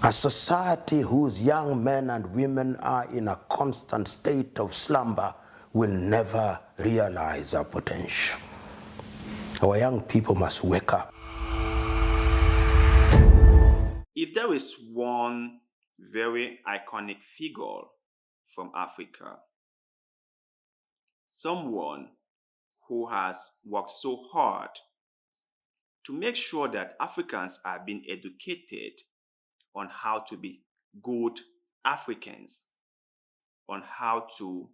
A society whose young men and women are in a constant state of slumber will never realize our potential. Our young people must wake up. If there is one very iconic figure from Africa, someone who has worked so hard to make sure that Africans are being educated on how to be good Africans, on how to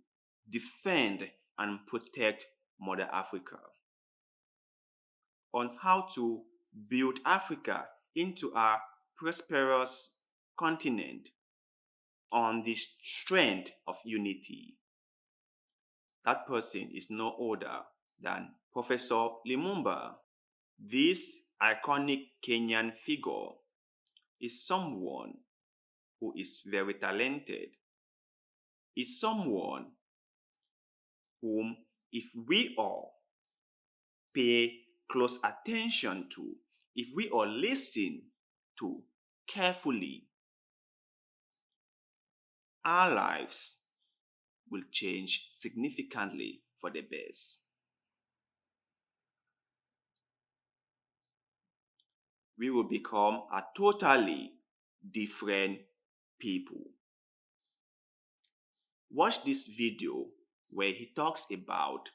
defend and protect Mother Africa, on how to build Africa into a prosperous continent on the strength of unity. That person is no other than Professor Lumumba. This iconic Kenyan figure is someone who is very talented, is someone whom, if we all pay close attention to, if we all listen to carefully, our lives will change significantly for the best. We will become a totally different people. Watch this video where he talks about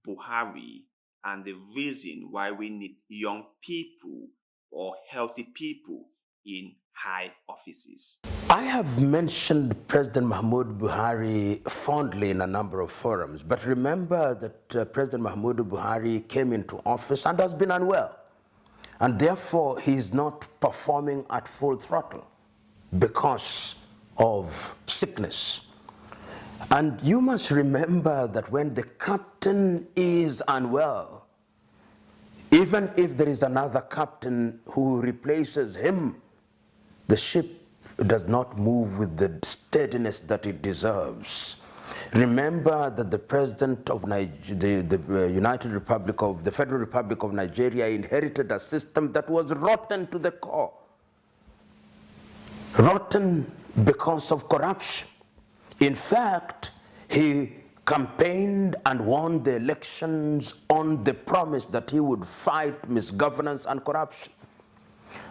Buhari and the reason why we need young people or healthy people in high offices. I have mentioned President Mahmoud Buhari fondly in a number of forums, but remember that President Mahmoud Buhari came into office and has been unwell. And therefore, he is not performing at full throttle because of sickness. And you must remember that when the captain is unwell, even if there is another captain who replaces him, the ship does not move with the steadiness that it deserves. Remember that the president of the United Republic of the Federal Republic of Nigeria inherited a system that was rotten to the core. Rotten because of corruption. In fact, he campaigned and won the elections on the promise that he would fight misgovernance and corruption.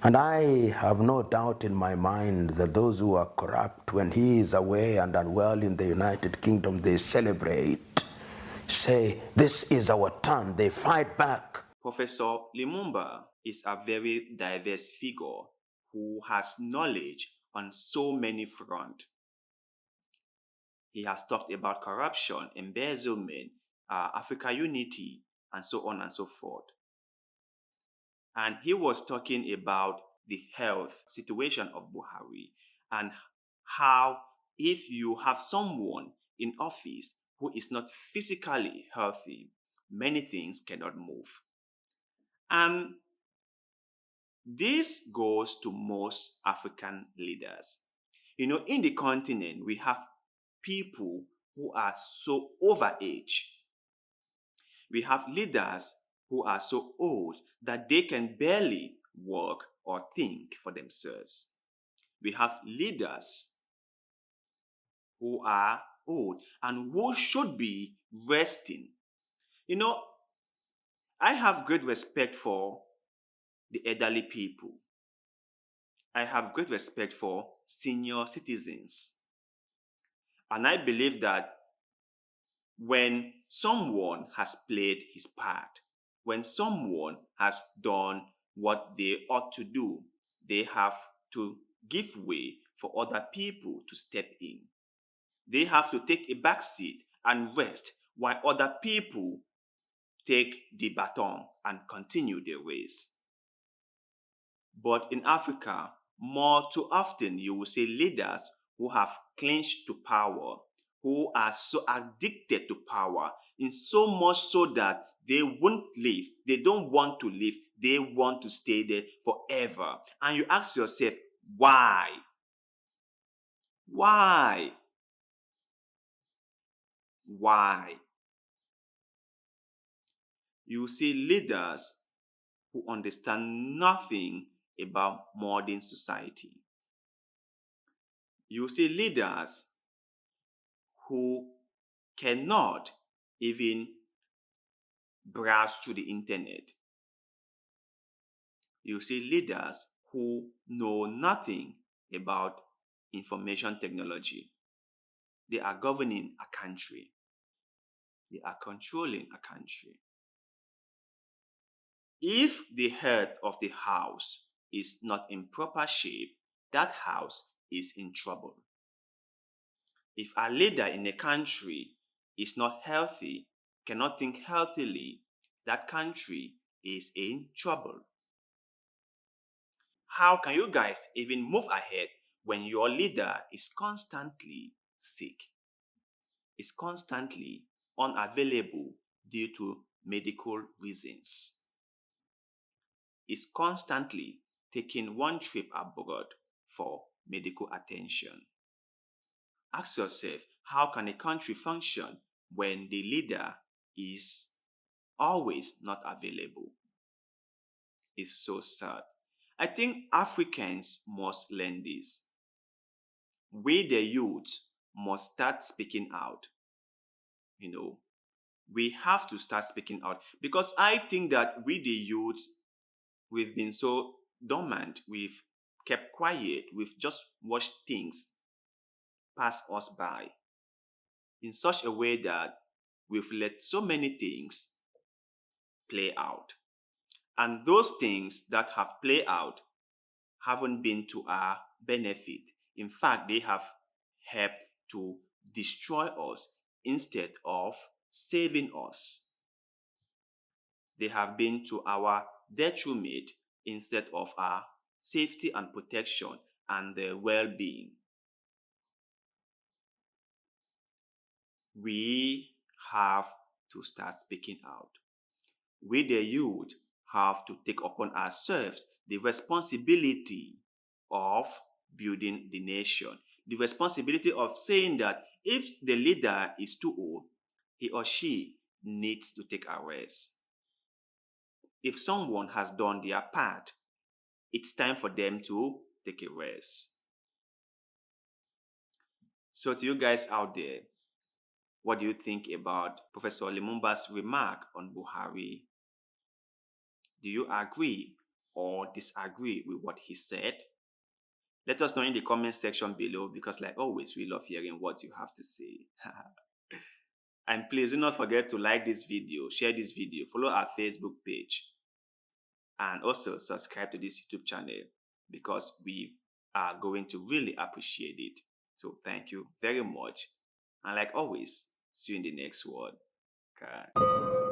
And I have no doubt in my mind that those who are corrupt, when he is away and unwell in the United Kingdom, they celebrate, say, this is our turn, they fight back. Professor Lumumba is a very diverse figure who has knowledge on so many fronts. He has talked about corruption, embezzlement, Africa unity, and so on and so forth. And he was talking about the health situation of Buhari and how if you have someone in office who is not physically healthy, many things cannot move. And this goes to most African leaders. You know, in the continent, we have people who are so overage. We have leaders who are so old that they can barely work or think for themselves. We have leaders who are old and who should be resting. You know, I have great respect for the elderly people. I have great respect for senior citizens. And I believe that when someone has played his part, when someone has done what they ought to do, they have to give way for other people to step in. They have to take a back seat and rest while other people take the baton and continue the race. But in Africa, more too often you will see leaders who have clinged to power, who are so addicted to power, in so much so that they won't leave. They don't want to leave. They want to stay there forever. And you ask yourself, why? Why? Why? You see leaders who understand nothing about modern society. You see leaders who cannot even browse through the internet. You see leaders who know nothing about information technology. They are governing a country. They are controlling a country. If the head of the house is not in proper shape, that house is in trouble. If a leader in a country is not healthy, cannot think healthily, that country is in trouble. How can you guys even move ahead when your leader is constantly sick, is constantly unavailable due to medical reasons, is constantly taking one trip abroad for medical attention? Ask yourself, how can a country function when the leader is always not available? It's so sad. I think Africans must learn this. We, the youth, must start speaking out. You know, we have to start speaking out because I think that we, the youth, we've been so dormant, we've kept quiet, we've just watched things pass us by in such a way that we've let so many things play out. And those things that have played out haven't been to our benefit. In fact, they have helped to destroy us instead of saving us. They have been to our detriment instead of our safety and protection and their well being. We have to start speaking out. We, the youth, have to take upon ourselves the responsibility of building the nation, the responsibility of saying that if the leader is too old, he or she needs to take a rest. If someone has done their part, it's time for them to take a rest. So, to you guys out there, what do you think about Professor Lumumba's remark on Buhari? Do you agree or disagree with what he said? Let us know in the comment section below because, like always, we love hearing what you have to say. And please do not forget to like this video, share this video, follow our Facebook page, and also subscribe to this YouTube channel because we are going to really appreciate it. So thank you very much. And like always, see you in the next one. Okay.